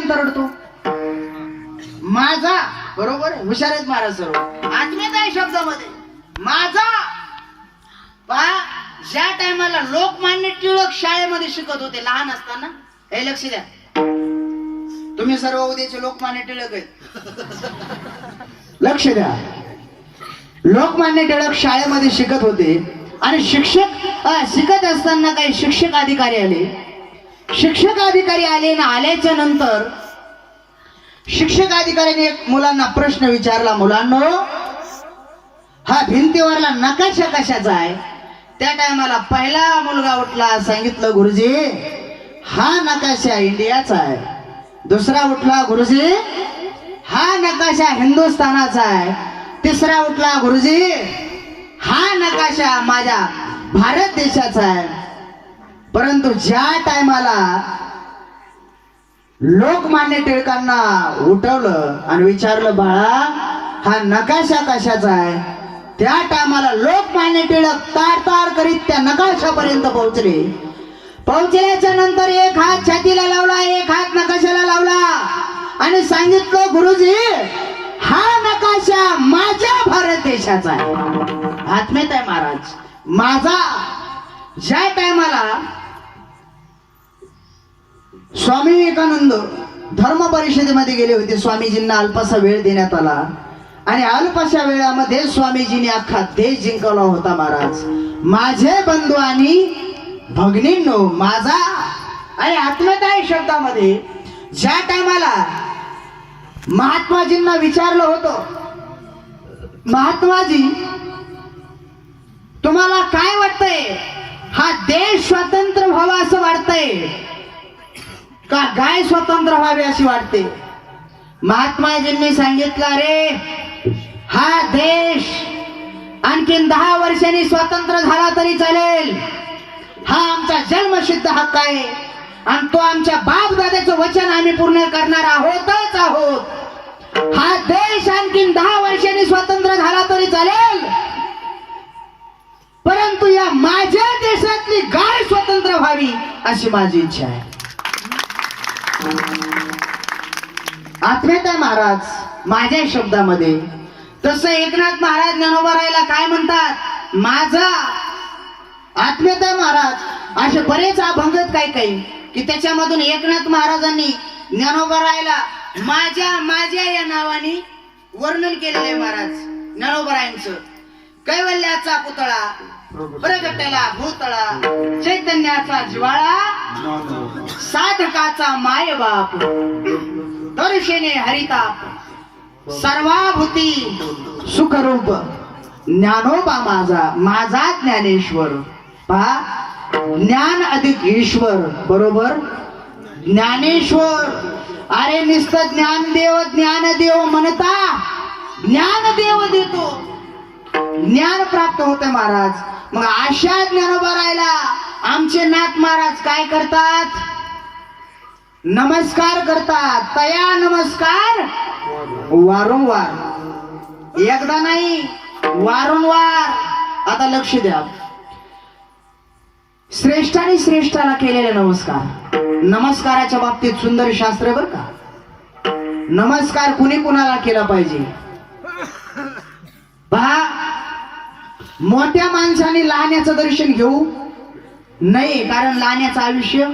तरडतो. माझा, बरोबर हुशार आहेत महाराज सर्व. आत्मीयता आहे शब्दामध्ये माझा. पहा, ज्या टायमाला लोकमान्य टिळक शाळेमध्ये शिकत होते लहान असताना, हे लक्ष द्या, तुम्ही सर्व उद्याचे लोकमान्य टिळक आहेत, लक्ष द्या. लोकमान्य टिळक शाळेमध्ये शिकत होते आणि शिकत असताना काही शिक्षक अधिकारी आले. शिक्षक अधिकारी आले ना, आल्याच्या नंतर शिक्षक अधिकाऱ्याने मुलांना प्रश्न विचारला, मुलांनो हा भिंतीवरला नकाशा कशाचा आहे? त्या टायमाला पहिला मुलगा उठला, सांगितलं गुरुजी हा नकाशा इंडियाचा आहे. दुसरा उठला, गुरुजी हा नकाशा हिंदुस्थानाचा आहे. तिसरा उठला, गुरुजी हा नकाशा माझ्या भारत देशाचा आहे. परंतु ज्या टायमाला लोकमान्य टिळकांना उठवलं आणि विचारलं, बाळा हा नकाशा कशाचा आहे? त्या टायमाला लोकमान्य टिळक तार तार करीत त्या नकाशापर्यंत पोहोचले. पोहोचल्याच्या नंतर एक हात छातीला लावला, एक हात नकाशाला लावला आणि सांगितलं, गुरुजी हा नकाशा माझ्या भारत देशाचा आहे. आत्मीयता आहे महाराज माझा. ज्या टायमाला स्वामी विवेकानंद धर्म परिषदेमध्ये गेले होते, स्वामीजींना अल्पसा वेळ देण्यात आला आणि अल्पशा वेळामध्ये स्वामीजींनी अख्खा देश जिंकवला होता. महाराज माझे बंधू आणि भगिनींनो माझा. आणि आत्मीयता आहे शब्दामध्ये ज्या टायमाला महात्माजींना विचारलं होतं, महात्माजी तुम्हाला काय वाटतंय, हा देश स्वतंत्र व्हावा असं वाटतंय का गाय स्वतंत्र व्हावी अशी वाटते? महात्माजींनी सांगितलं, रे हा देश आणखीन 10 वर्षांनी स्वतंत्र झाला तरी चालेल. हा आमचा जन्मसिद्ध हक्क आहे आणि तो आमच्या बाप दादाचं वचन आम्ही पूर्ण करणार आहोतच आहोत. हा देश आणखीन 10 वर्षांनी स्वतंत्र झाला तरी चालेल, परंतु या माझ्या देशातली गाय स्वतंत्र व्हावी अशी माझी इच्छा आहे. आत्मीयता महाराज माझ्या शब्दामध्ये. तसं एकनाथ महाराज ज्ञानोबारायला काय म्हणतात, माझा. आत्मीयता महाराज असे बरेच अभंगत काही की त्याच्यामधून एकनाथ महाराजांनी ज्ञानोबारायला माझ्या माझ्या या नावाने वर्णन केलेले. महाराज ज्ञानोबारायांचं कैवल्याचा पुतळा, प्रगटला भूतळा, चैतन्याचा ज्वाळा, साधकाचा मायबाप, दर्शने हरिताप, सर्वाभूती सुखरूप ज्ञानोबा माझा. माझा ज्ञानेश्वर. पहा, ज्ञान अधिक ईश्वर बरोबर ज्ञानेश्वर. अरे नुसतं ज्ञानदेव म्हणता ज्ञानदेव देतो, ज्ञान प्राप्त होते महाराज. मग अशा ज्ञानोबा राहिला आमचे नाथ महाराज काय करतात, नमस्कार करतात. तया नमस्कार वारंवार, एकदा नाही वारंवार. आता लक्ष द्या, श्रेष्ठाने श्रेष्ठाला केलेले नमस्कार. नमस्काराच्या बाबतीत सुंदर शास्त्र बर का. नमस्कार कुणी कुणाला केला पाहिजे पहा. मोठ्या माणसाने लहान्याचं दर्शन घेऊ नाही, कारण लहान्याचं आयुष्य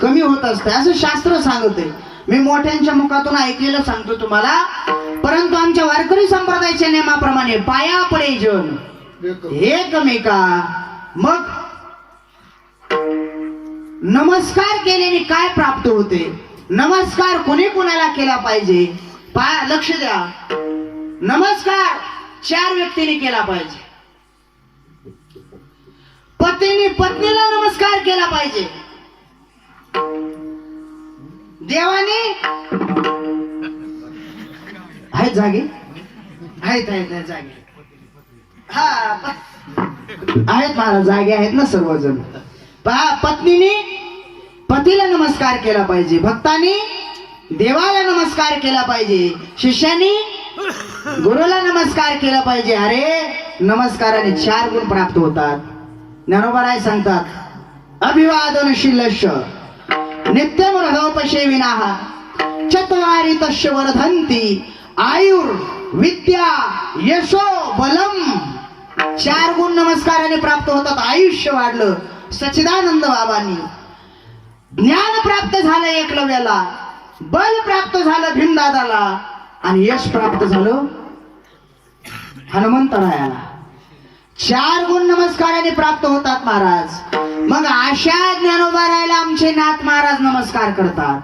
कमी होत असतं असं शास्त्र सांगते. मी मोठ्यांच्या मुखातून ऐकलेलं सांगतो तुम्हाला. परंतु आमच्या वारकरी संप्रदायाच्या नियमाप्रमाणे पाया पडे जन एकमेका. मग नमस्कार केल्याने काय प्राप्त होते, नमस्कार कोणी कोणाला केला पाहिजे पहा. लक्ष द्या, नमस्कार 4 व्यक्तींनी केला पाहिजे. पतीने पत्नीला नमस्कार केला पाहिजे, देवाने आहेत जागे, आहेत जागे, हा आहेत महाराज जागे आहेत ना सर्वजण. पहा, पत्नीने पतीला नमस्कार केला पाहिजे, भक्तांनी देवाला नमस्कार केला पाहिजे, शिष्यानी गुरुला नमस्कार केला पाहिजे. अरे नमस्काराने 4 गुण प्राप्त होतात. ज्ञानोबा सांगतात, अभिवादनशीलश्च नित्यम हृदोपशे विनाः चत्वारि तस्य वर्धन्ति आयुर विद्या यशो बलम. 4 गुण नमस्काराने प्राप्त होतात. आयुष्य वाढलं सच्चिदानंद बाबांनी. ज्ञान प्राप्त झालं एकलव्याला, बल प्राप्त झालं भीमदादाला, आणि यश प्राप्त झालं हनुमंतरायाला. 4 गुण नमस्काराने प्राप्त होतात महाराज. मग अशा ज्ञानोबारायला आमचे नाथ महाराज नमस्कार करतात.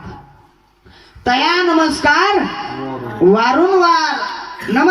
तया नमस्कार वारंवार नमस्कार.